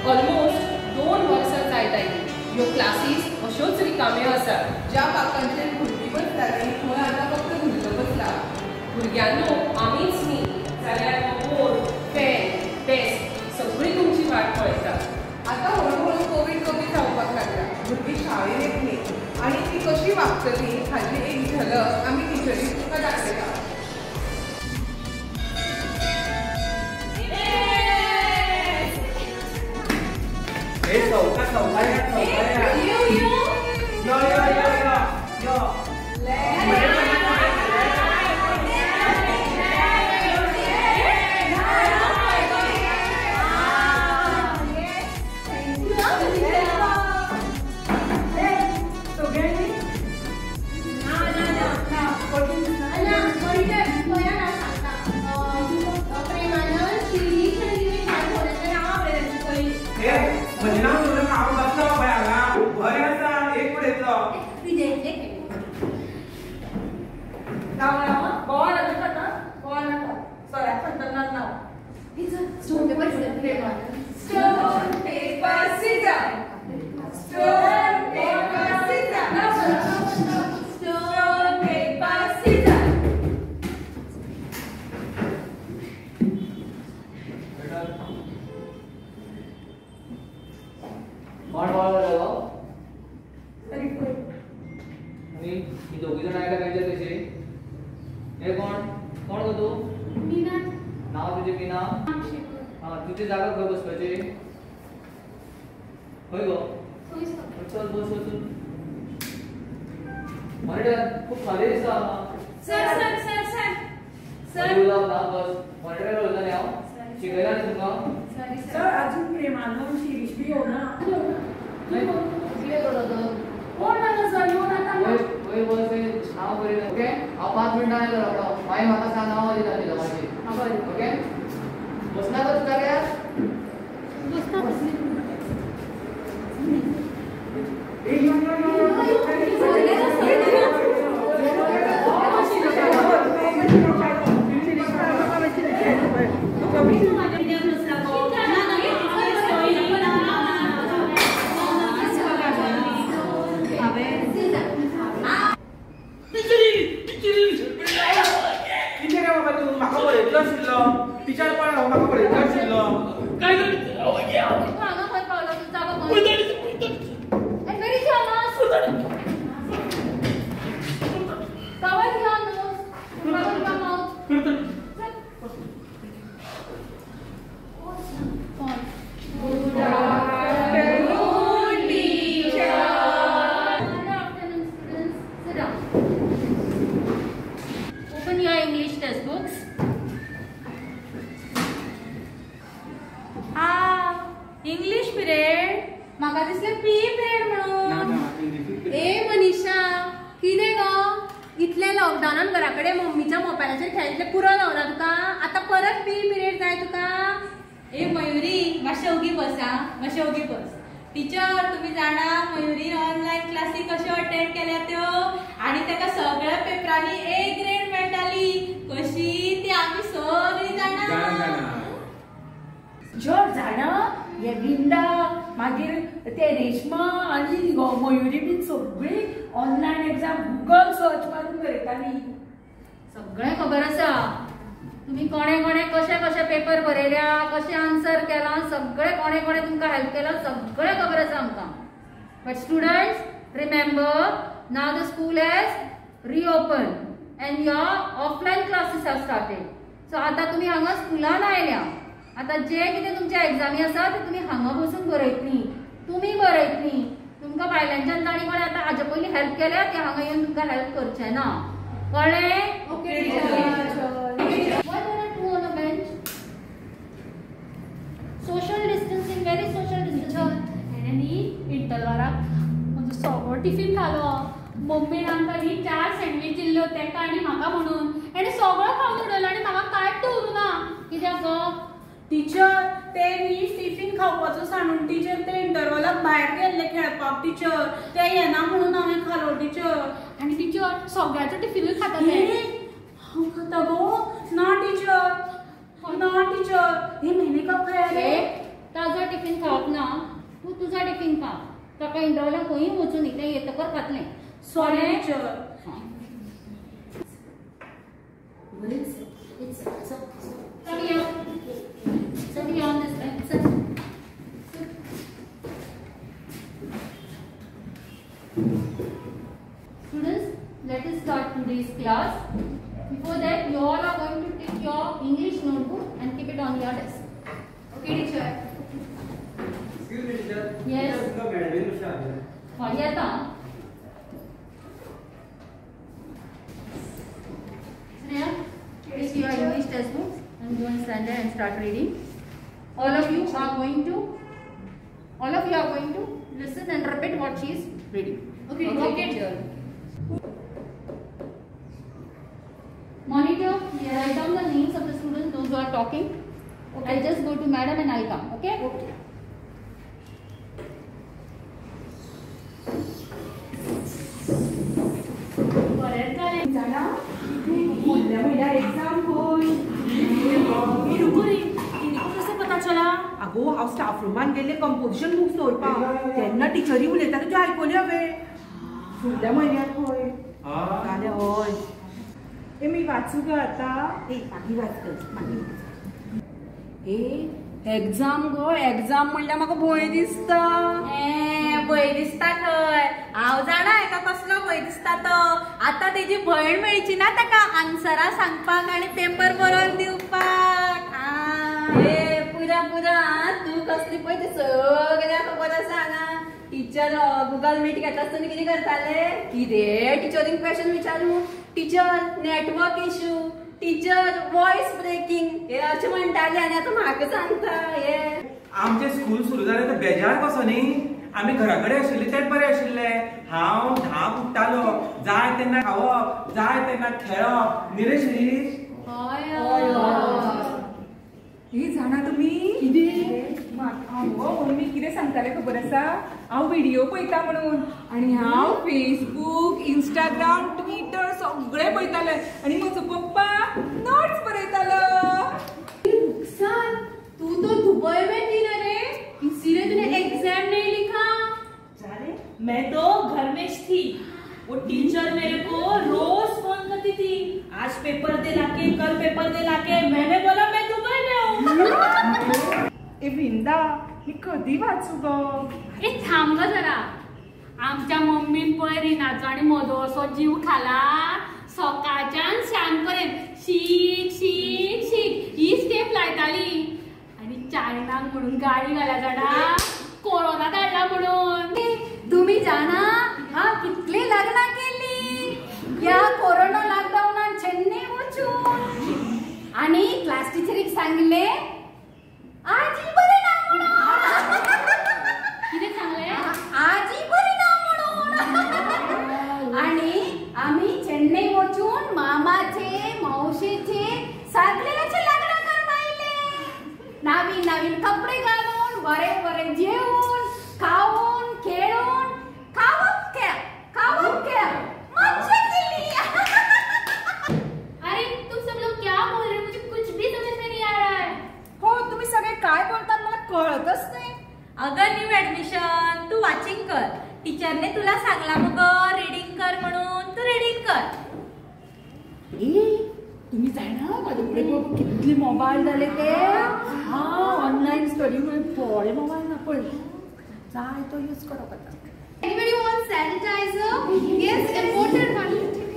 Almost 2 वर्सां जायत oily ह्यो क्लासीस अश्योच रिकाम्यो आसात ज्या पाकांचेर भुरगीं बसतालीं थंय आतां फक्त भुरगो बसला भुरग्यांनो आमीच न्ही जाल्यार बोर्ड फॅन डेस्क सगळी तुमची वाट पळयता आतां हळूहळू कोवीड कमी जावपाक लागला भुरगीं शाळेन येतलीं आनी ती कशी वागतली हाची एक झलक आमी टिचरीक तुमकां दाखयता तुझी जागा खंय बसपाची खंय गो चल बस वचून मॉनिटर खूप खाली दिसता sir sir sir sir sir उलव ना बस मॉनिटर उलवता न्ही हांव शिकयला न्ही तुमकां सर अजून प्रेमानंद शिरीष बी येवना कितें करता कोण आला सर येवन आतां वयर बस नांव बरयलें ओके हांव 5 मिनटां येयलो रोखडो मागीर म्हाका सांग नांव दिता न्ही म्हाजी ओके बसना तर जाग्यार बसता टीचर पण म्हाका पळयता आशिल्लो काय हांगा खंय पावलो तूं जागो खंय and very jealous cover your nose cover your mouth good afternoon teacher good afternoon students sit down open your English text books English period म्हाका दिसले पी पिरियड म्हणून ए मनीषा कितें गो इतले लॉकडावनान घरा कडेन मम्मीच्या मोबायलाचेर खेळिल्ले पुरो गावना तुका आतां परत पी पिरियड जाय तुका ए मयुरी मातशें ओगी बसा मातशें ओगी बस टीचर तुम्ही जाणा मयुरी ऑनलायन क्लासी कश्यो अटेंड केल्या त्यो आनी ताका सगळ्या पेपरांनी ए ग्रेड मेळटाली कशी ती आमी सगळीं जाणा जर जाणा हे विंदा मागीर ते रेशमा आनी मयुरी बीन सगळी ऑनलायन एग्जाम गुगल सर्च मारून करताली सगळें खबर आसा तुम्ही कोणे कोणे कशे कशे पेपर बरयल्या कशे आन्सर केला सगळे कोणे कोणे तुमकां हेल्प केला सगळे खबर आसा आमकां but students remember now the school has reopen and your offline classes have started so आतां तुमी हांगा स्कुलान आयल्या आता जे कितें तुमच्या एग्जामी आसा ते तुम्ही हांगा बसून बरयतली तुम्ही बरयतली तुमकां भायल्यांच्यान ताणी कोणे आतां हाजे पयलीं हेल्प केल्या ते हांगा येवन तुमकां हेल्प करचें ना कळ्ळें okay teacher why are two on a bench social distancing very social distancing एने न्ही इंटरवराक म्हजो सगळो टिफीन खालो मम्मीन आमकां न्ही 4 सँडवीच दिल्ल्यो तेका आनी म्हाका म्हणून एणे सगळो खावन उडयलो आनी म्हाका कांयच दवरुना कित्याक गो टीचर ते न्ही टिफीन खावपाचो सांडून टीचर ते इंटरवलाक भायर गेल्ले खेळपाक टीचर ते येना म्हणून हांवें खालो टीचर आनी टीचर सगळ्याचो टिफिनूय खाता ते हांव खाता गो ना टीचर हे म्हयने कप खाया रे ताजो टिफिन खावप ना तुझा टिफिन खा. ताका इंटरवलाक खंयूय वचून न्ही, तें येतकर खातलें. Sorry teacher. Come here. Sit here on this bed. Sit. Students, let us start today's class. Before that, you all are going to take your English notebook and keep it on your desk. Okay, teacher? Excuse me, teacher. Yes. तुमका madam कशा आहे? येता. Shreya, take your English textbooks and go and stand there and start reading. All of you are going to listen and repeat what she is reading. Okay, teacher. Monitor, write down the names of the students, those who are talking. Okay. I'll just go to madam and I'll come. Okay? Okay. जाणा फुडल्या म्हयन्यार exam खंय रुको रे इनको कसो पता चला आगो हांव स्टाफ रुमान गेल्ले कंपोजिशन बुक्स दवरपाक तेन्ना टिचरी उलयता तुजें आयकलें हांवें फुडल्या म्हयन्यार खंय जालें हय ए मी वाचू गो आतां ए मागीर वाच एग्जाम गो एग्जाम म्हणल्यार म्हाका भंय दिसता भंय दिसता खंय हांव जाणा हेका कसलो भंय दिसता तो आतां तेजी भयण मेळची ना ताका आन्सरां सांगपाक आनी पेपर बरोवन दिवपाक पुरा पुरा तूं कसली पळय ते सगळ्या खबर आसा हांगा टीचर गुगल मीट घेता आसतना कितें करताले कितें टीचरींक क्वेश्चन विचारू teacher network issue teacher voice breaking हे अशें म्हणटाले आनी आतां म्हाका सांगता हे आमचे स्कूल सुरू जालें तर बेजार कसो न्ही आमी घरा कडेन आशिल्ले तेच बरें आशिल्लें हांव 10 उठ्ठालो जाय तेन्ना खावप जाय तेन्ना खेळप न्ही रे शिरीश ही जाणा तुमी कितें हांव मम्मी कितें सांगतालें खबर आसा हांव व्हिडिओ पळयता म्हणून आनी हांव फेसबूक इंस्टाग्राम ट्विटर सगळें पळयतालें आनी म्हजो पप्पा नोट्स बरयतालो नुकसान तू तो दुबई में थी ना रे इसीलिए तूने एग्जाम नहीं लिखा. अरे मैं तो घर में थी वो टीचर मेरे को रोज फोन करती थी आज पेपर दे लाके कल पेपर दे लाके मैंने बोला मैं दुबई में हूँ ए विंदा मी कधी वाचू गो ए थांब ग जरा आमच्या मम्मीन पळय रिनाचो आनी म्हजो असो जीव खाला सकाळच्यान सांजपर्यंत शीक शीक शीक ही स्टेप लायताली आनी चायनाक म्हणून गाडी घाला जाणा कोरोना काडला म्हणून. तुम्ही जाणा हा कितली लग्न केली या कोरोना लॉकडाऊनात चेन्नई वचून आणि क्लास टीचरीक सांगितले आजी बरी ना म्हणून कितें सांगले आजी बरी ना म्हणून आणि आम्ही चेन्नई वचून मामाचे मावशीचे सगळ्याचे लग्न करून आयले नवीन नवीन कपडे घालून बरे बरे जेवून खाऊन खेळून खावप खेळ मजा केली. अरे तुम सब लोग क्या बोल रहे हो मुझे कुछ भी समझ में नहीं आ रहा है. हो तुम्ही सगळे काय बोलतात मला कळतच नाही. अगं न्यू ऍडमिशन तू वाचिंग कर टीचरने तुला सांगला मग रीडिंग कर म्हणून तू रीडिंग कर. तुम्ही जाणा माझ्याकडे कितले मोबाईल झाले ते हा ऑनलाईन स्टडी म्हणून थोडे मोबाईल ना पण जाय तो यूज करप आता. Anybody wants sanitizer? Yes, imported one.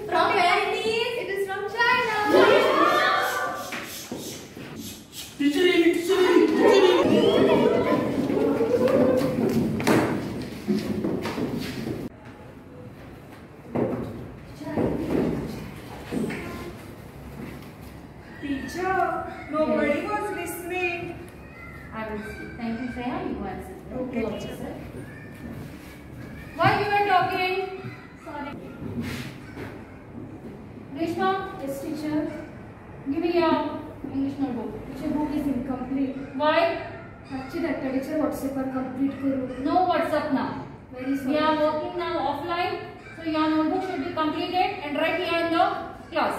From where it is? It is from China. Teacher, nobody was listening. I will see. Thank you, Shreya. You go and sit. Okay, Go, teacher. sir. Why you were talking? Sorry. Reshma, Yes, teacher. give me your English notebook. Teacher, book is incomplete. Why? Actually, that teacher WhatsApp पर complete करो. No WhatsApp now. Very We sorry. are working now offline, so your notebook should be completed and right here in the class.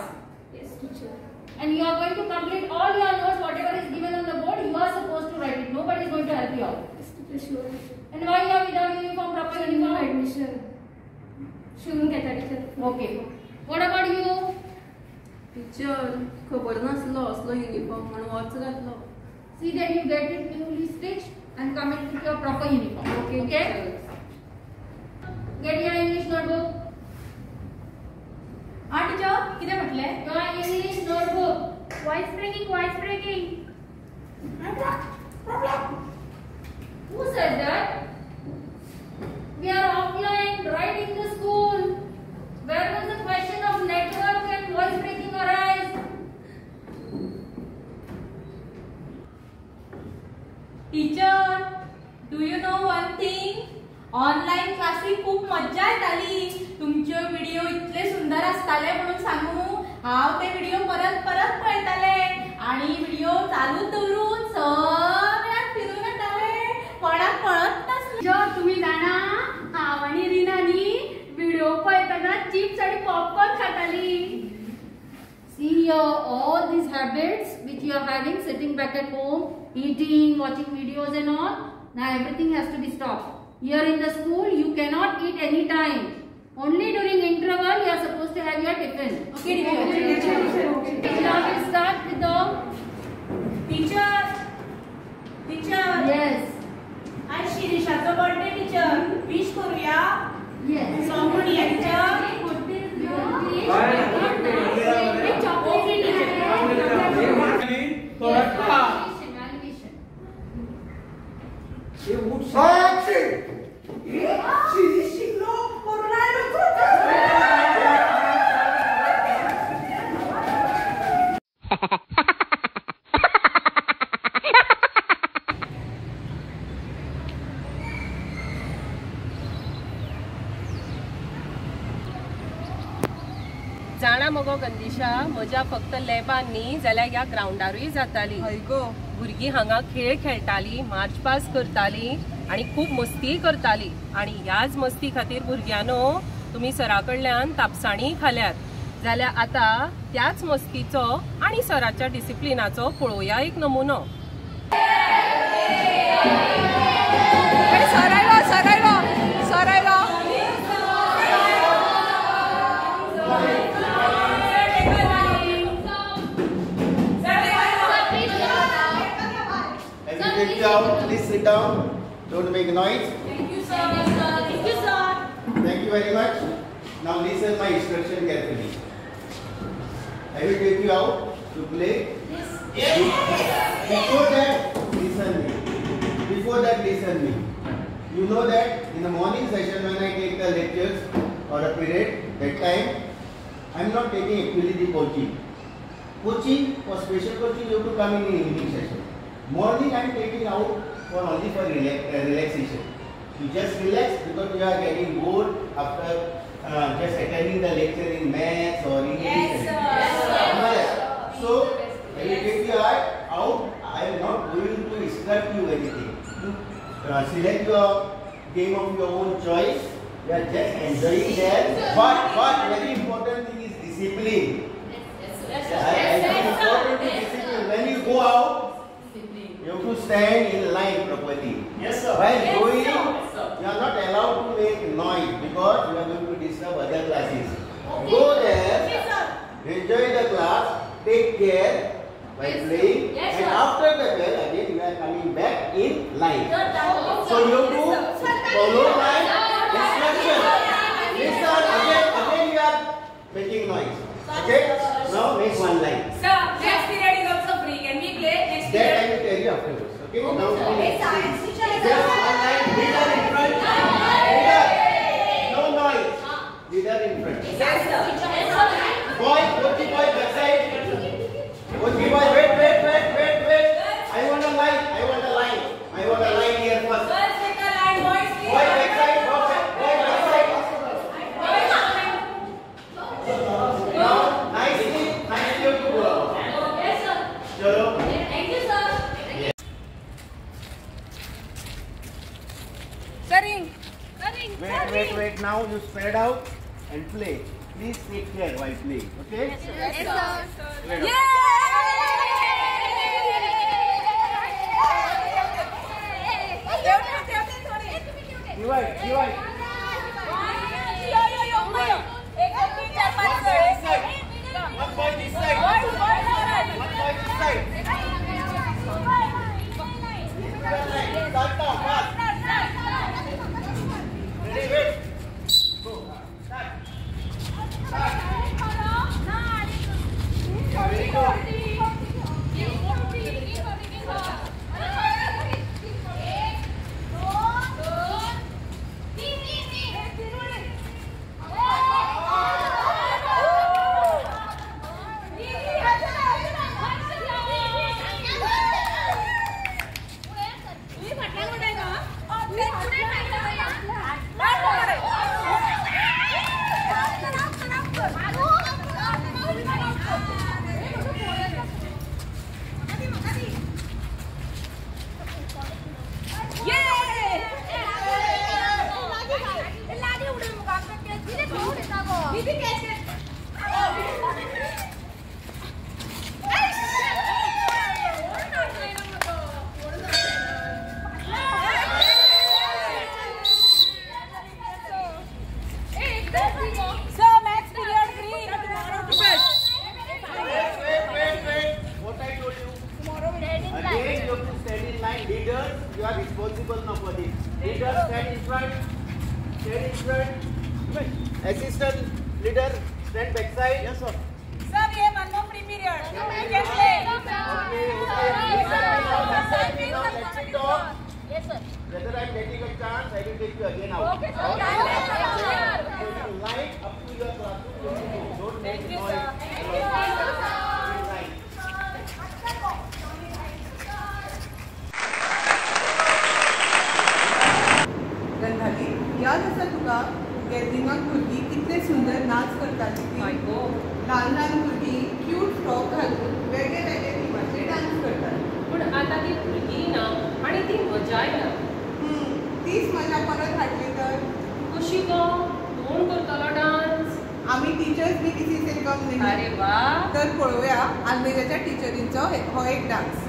Yes, teacher. And you are going to complete all your notes, whatever is given on the board. You are supposed to write it. Nobody is going to help you out. Yes, teacher, sure. And And why you are without uniform, proper uniform? Admission. शिवून घेता teacher. Okay. What about you? Teacher खबर नासलो असलो uniform म्हणून वच घातलो. See that you get it newly stitched and come in with your proper uniform. Okay. Get your English notebook. Teacher किती म्हटले? Your English notebook. Voice breaking. Who said that? We are offline, right in the school. Where does the question of network and voice breaking arise? Teacher, do you know one thing? Online classic खूप मज्जा येताली. तुमचे video इतले सुंदर आसताले म्हणून सांगू हांव ते व्हिडिओ परत पळयताले आणि व्हिडिओ चालू दवरून सगळ्याक फिरून येताले. कोणाक कळत नासलें. टीचर तुम्ही जाणा हांव आनी रिनानी व्हिडिओ पळयतना चिप्स आणि popcorn खाताली. See here, all these habits which you are having, sitting back at home, eating, watching videos and all, now everything has to be stopped. Here in the school, you cannot eat any time. Only during interval, you are supposed to have your tiffin. Okay, teacher. Now we'll start with the teacher yes, आज शिरीषाचो birthday teacher. Wish करूया. yes. Song म्हणूया teacher. जाणा मगो गंदिशा, म्हज्या फक्त लॅबान न्ही जाल्यार ह्या ग्राउंडारूय जाताली. भुरगीं हांगा खेळ खेळटाली, मार्च पास करताली आणि खूप मस्ती करताली. आणि ह्याच मस्ती खातीर भुरग्यांनो तुम्ही सरा कडल्यान तापसाणी खाल्यात. जाल्यार आता त्याच मस्तीचो आणि सराच्या डिसिप्लिनाचो पळोवया एक नमुनो. Please sit down. Don't make noise. Thank you, sir. Thank you, sir. Thank you very much. Now listen my instruction carefully. I will take you out to play. Yes. Before that, listen me. Before that, listen me. You know that in the morning session when I take the lectures or a period, that time I am not taking actually the coaching. Coaching or special coaching you have to come in evening session. Morning I am taking out for only for relaxation. You just relax because you are getting bored after just attending the lecture in maths or English. Yes, sir. So when you take your out, I am not going to instruct you anything. You select your game of your own choice. You are just enjoying that. But very important thing is discipline. Important is discipline. When you go out, you have to stand in line properly. Yes, sir. While going, you are not allowed to make noise because you are going to disturb other classes. Go there, enjoy the class, take care by playing, and after the bell again you are coming back in line. So you have to follow my instruction. Listen, again you are making noise. Okay? Now make one line. Sir, next period is also free. Can we play next That period? I will tell you afterwards. Okay? Now Yes, science teacher is just one line. Leader in front. Leader. No noise. Leader in front. Yes, sir. Boy, Kochi boy, back side. Kochi boy, wait. I want a line. I want a line here first. Girls take a line, boys please. Boy, back side. Boy, back side. Now, nicely you have to go out. Yes, sir. Chalo. Thank you, sir. Wait. Now you spread out and play. Please take care while playing. Okay? Yes, sir. Leaders, you are responsible now for this. Leaders, stand in front. Stand in front. Assistant leader, stand backside. Yes, sir. Sir, we have one more free period. You can play. Yes, sir. Whether I'm getting a chance, I will take you again out. Okay, sir. Light up to your classroom. Don't make Thank you, noise. sir. Thank you, sir. Right. Gandhali, याद आसा तुका गॅदरिंगाक भुरगीं कितले सुंदर नाच करतालीं तीं? आयको ल्हान ल्हान भुरगीं क्यूट फ्रॉक घालून वेगळे वेगळे थिमाचे डान्स करतात. पूण आतां ती भुरगीं ना आनी ती मजाय ना. तीच मजा परत हाडली तर कशी गो कोण करतलो डान्स? आमी teachers be this is come न्ही. अरे वा. तर पळोवया आल्मेराच्या टिचरींचो हो एक डान्स.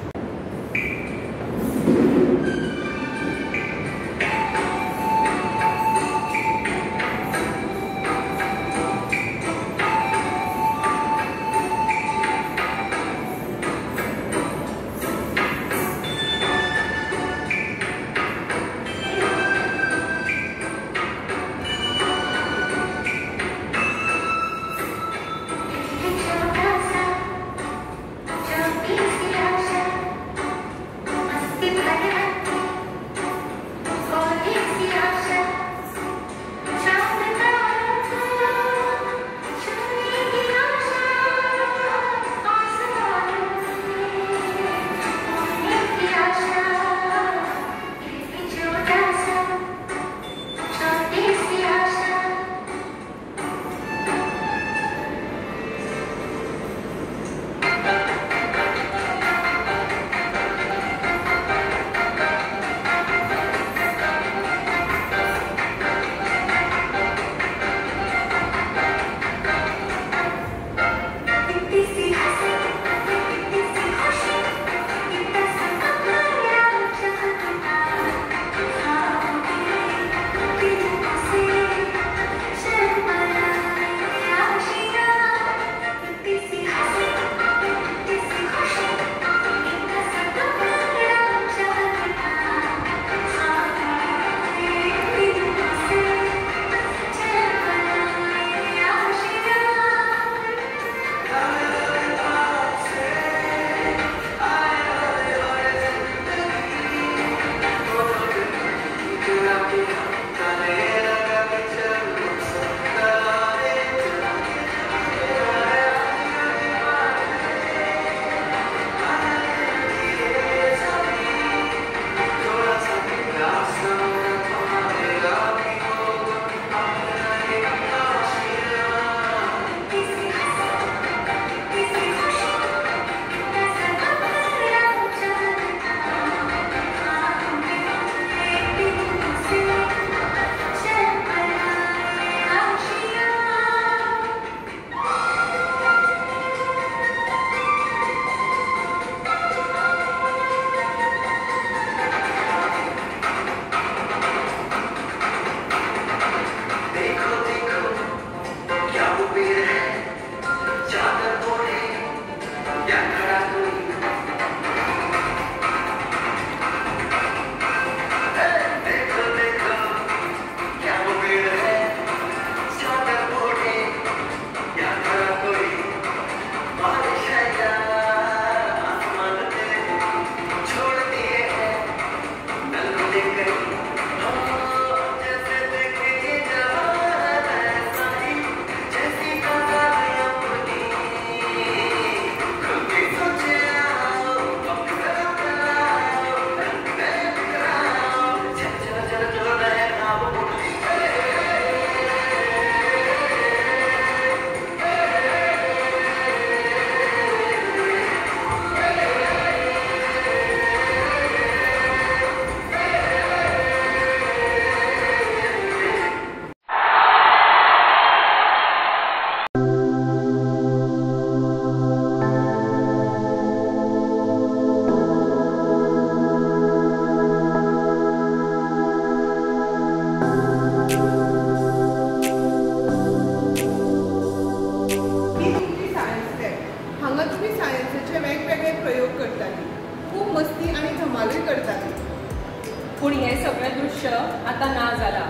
धमालूय करताली. पूण हे सगळें दृश्य आतां ना जालां.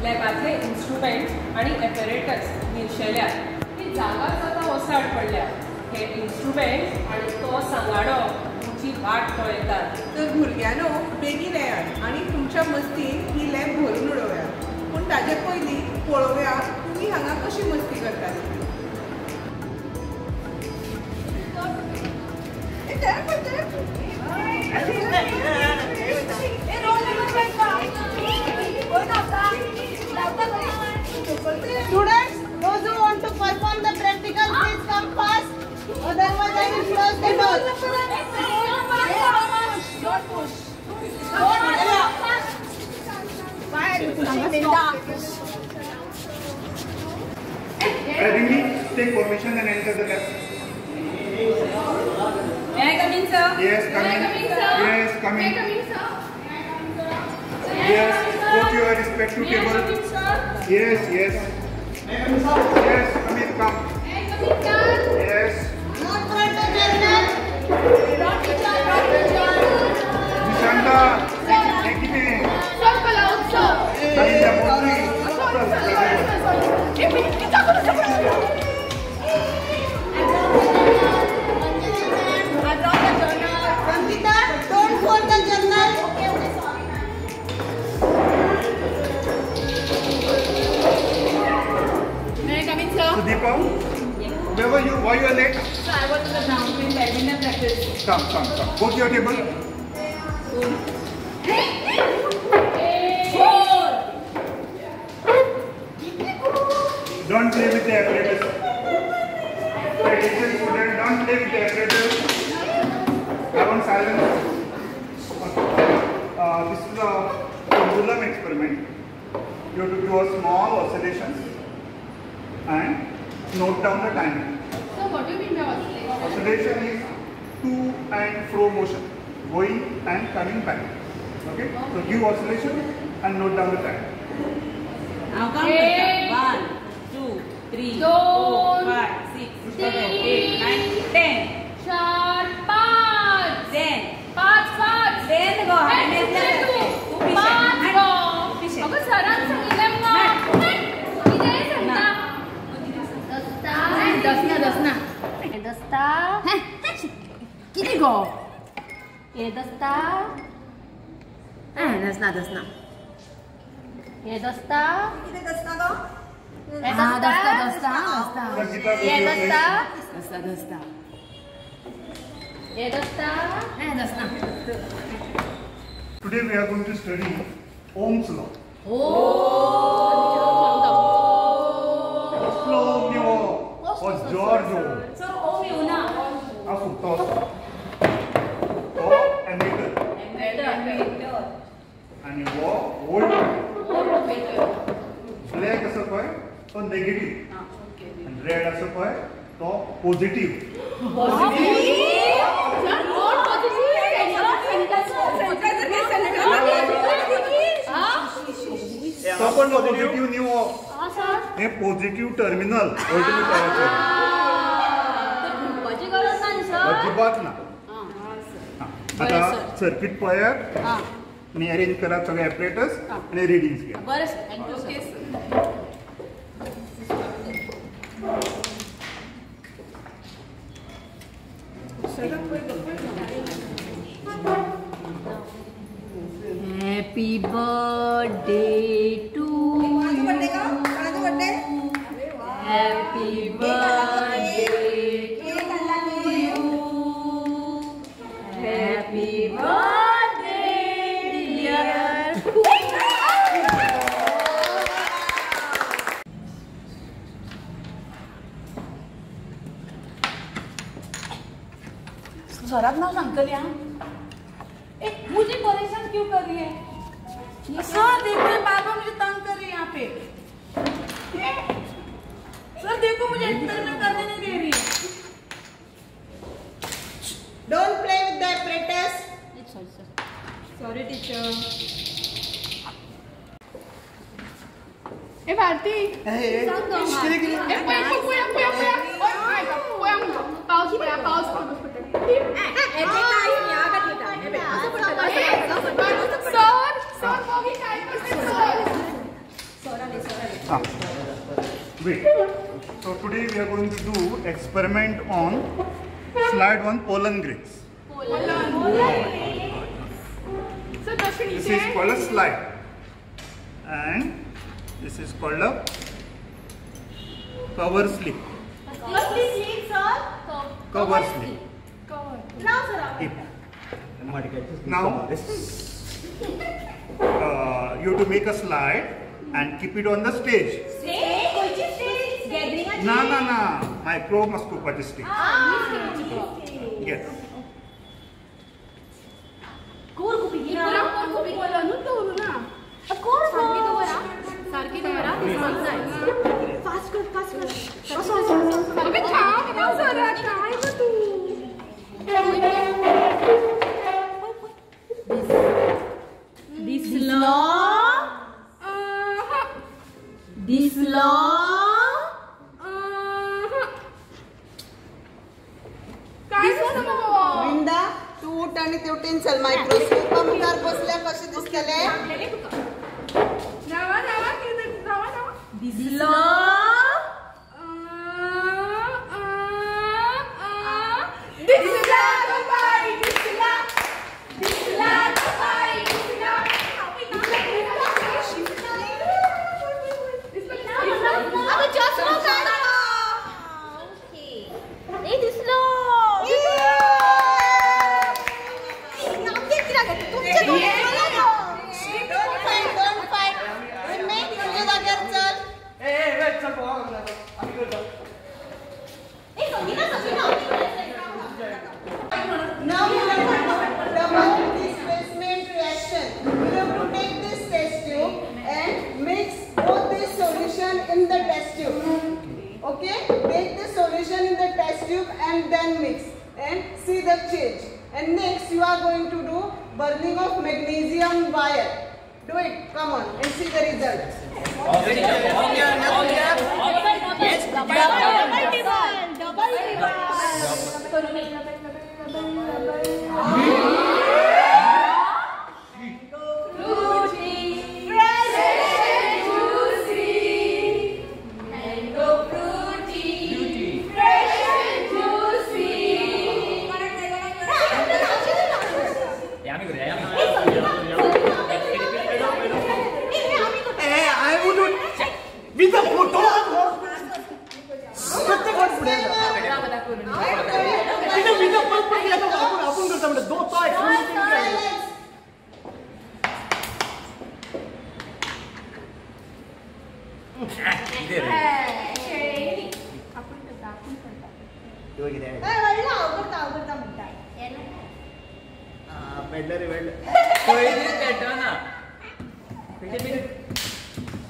लॅबांतले इन्स्ट्रुमेंट आनी एपरेटस निर्शेल्यात. ही जागाच आतां ओसाड पडल्या. हे इन्स्ट्रुमेंट आनी तो सांगाडो तुमची वाट पळयतात. तर भुरग्यांनो बेगीन येयात आनी तुमच्या मस्तीन ही लॅब भरून उडोवयात. पूण ताचे पयलीं पळोवया तुमी हांगा कशी मस्ती करताली. Students, those who want to perform the practical, please come fast. Otherwise, I will close the door. Don't push. Ready? Take formation and enter the lab. May I come in, sir? Yes, come in. Yes, come in. Yes, go to your respective table. Yes, yes. Yes, come in, come. Yes. Not front the journal. Nishanta, take it in. Sandhya, Motri. Sangita, don't fold the journal. Sudeepa, why you are late? So I was in the ground doing badminton practice. Come. Go to your table. Don't play with the apparatus. Attention student, don't play with the apparatus. Have on silence. This is a pendulum experiment. You have to do a small oscillations and note down the timing. So what do you mean by oscillation? Oscillation is to and fro motion, going and coming back. Okay? So give oscillation and note down the time. Now count. 1, 2, 3, 4, 5, 6, 7, 8, 9, 10. 4, 5. Then 5. Then go ahead. अगं सरांनी सांगितलंय मग इथे सांगता दस्ता किती गो हे दस्ता दसना. हे दस्ता किती दसना गो? दस्ता Sangeeta, hey go to your दस्ता place. हे दस्ता Today we are going to study Ohm's law. Oslo o Giorgio. So, Om yun na. Asutos. To emitter. आणि व्होल्टमीटर. ब्लॅक असं पळय तो नेगेटिव्ह आणि रेड असं पळय तो पॉझिटिव्ह. तो पण पॉझिटिव्ह न्यू हे पॉझिटिव्ह टर्मिनल व्होल्टमीटरचे अजिबात ना. आता सर्किट पळयात आणि अरेंज करा सगळे ॲपरेटस आणि रिडिंग्स घ्या. Happy birthday to you. Happy birthday to you. Happy birthday, dear. स्वरात नाव सांगतली हा. मुझे परेशान क्यों कर रही है? ये सर देखो बाबा मुझे तंग कर रही है यहाँ पे. सर देखो मुझे एक्सपेरिमेंट करने नहीं दे रही है. Don't play with the apparatus. Sorry teacher. ए भारती पाऊस पडा Wait. So today we are going to do experiment on slide 1 pollen grains. This is called a slide, and this is called a cover slip. Cover slip. Now you have to make a slide and keep it on the stage. Na. Microscopic stage. Yes. This long. Vinda तू उठ आणि तेवटेन चल microscope मुखार बसल्या कशें दिसतले दिसलो Now you have to do double displacement reaction. You have to take this test tube and mix both this solution in the test tube. Okay? Take the solution in the test tube and then mix and see the change. And next you are going to do burning of magnesium wire. Do it. Come on and see the result.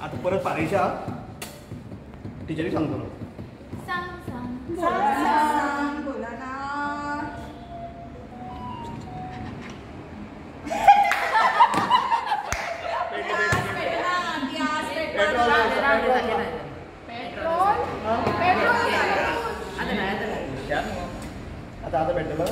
आता परत पारेशा टीचरी सांगतो बोला ना आता भेटलं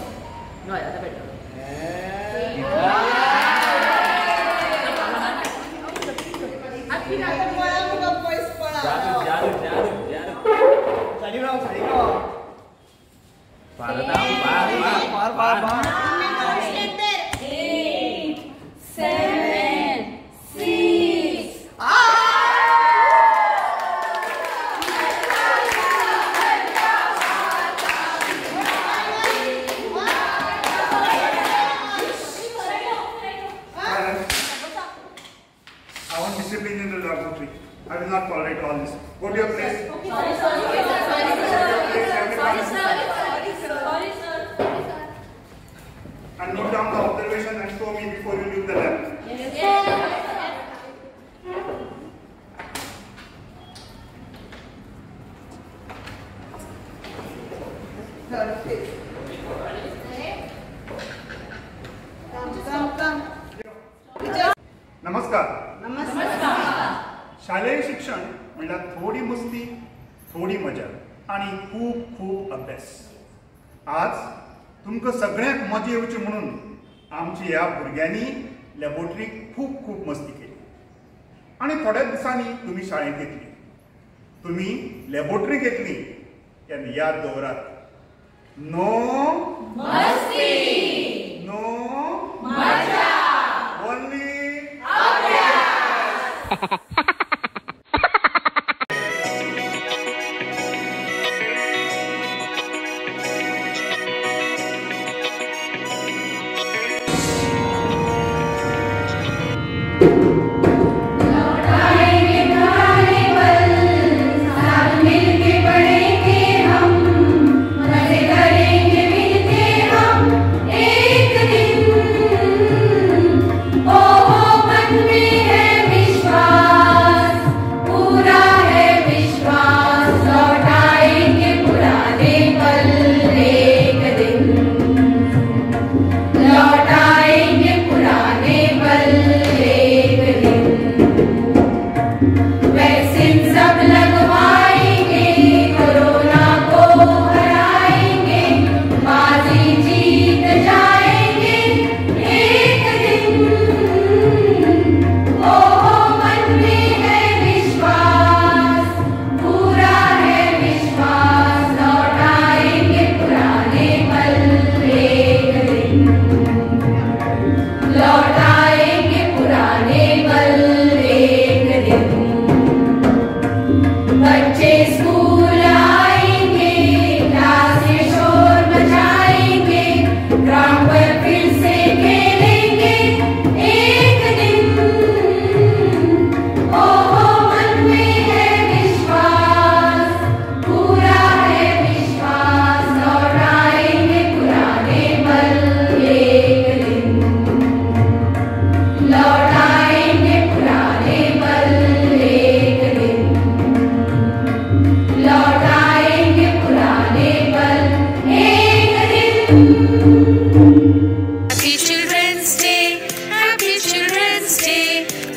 Discipline in the laboratory. I will not tolerate all this. Go to your place. And note down the observation and show me before you leave the lab. नमस्कार. शालेय शिक्षण म्हणल्यार थोडी मस्ती, थोडी मजा आणि खूप खूप अभ्यास. आज तुमकां सगळ्यांक मजा येवची म्हणून आमची ह्या भुरग्यांनी लॅबोरेटरीक खूप खूप मस्ती केली आणि थोड्याच दिसांनी तुम्ही शाळेंत येतली. तुम्ही लॅबोरेटरी घेतली यानी याद दवरात. नो मस्ती, नो मजा, ओनली अभ्यास.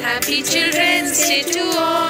Happy Children's Day to all.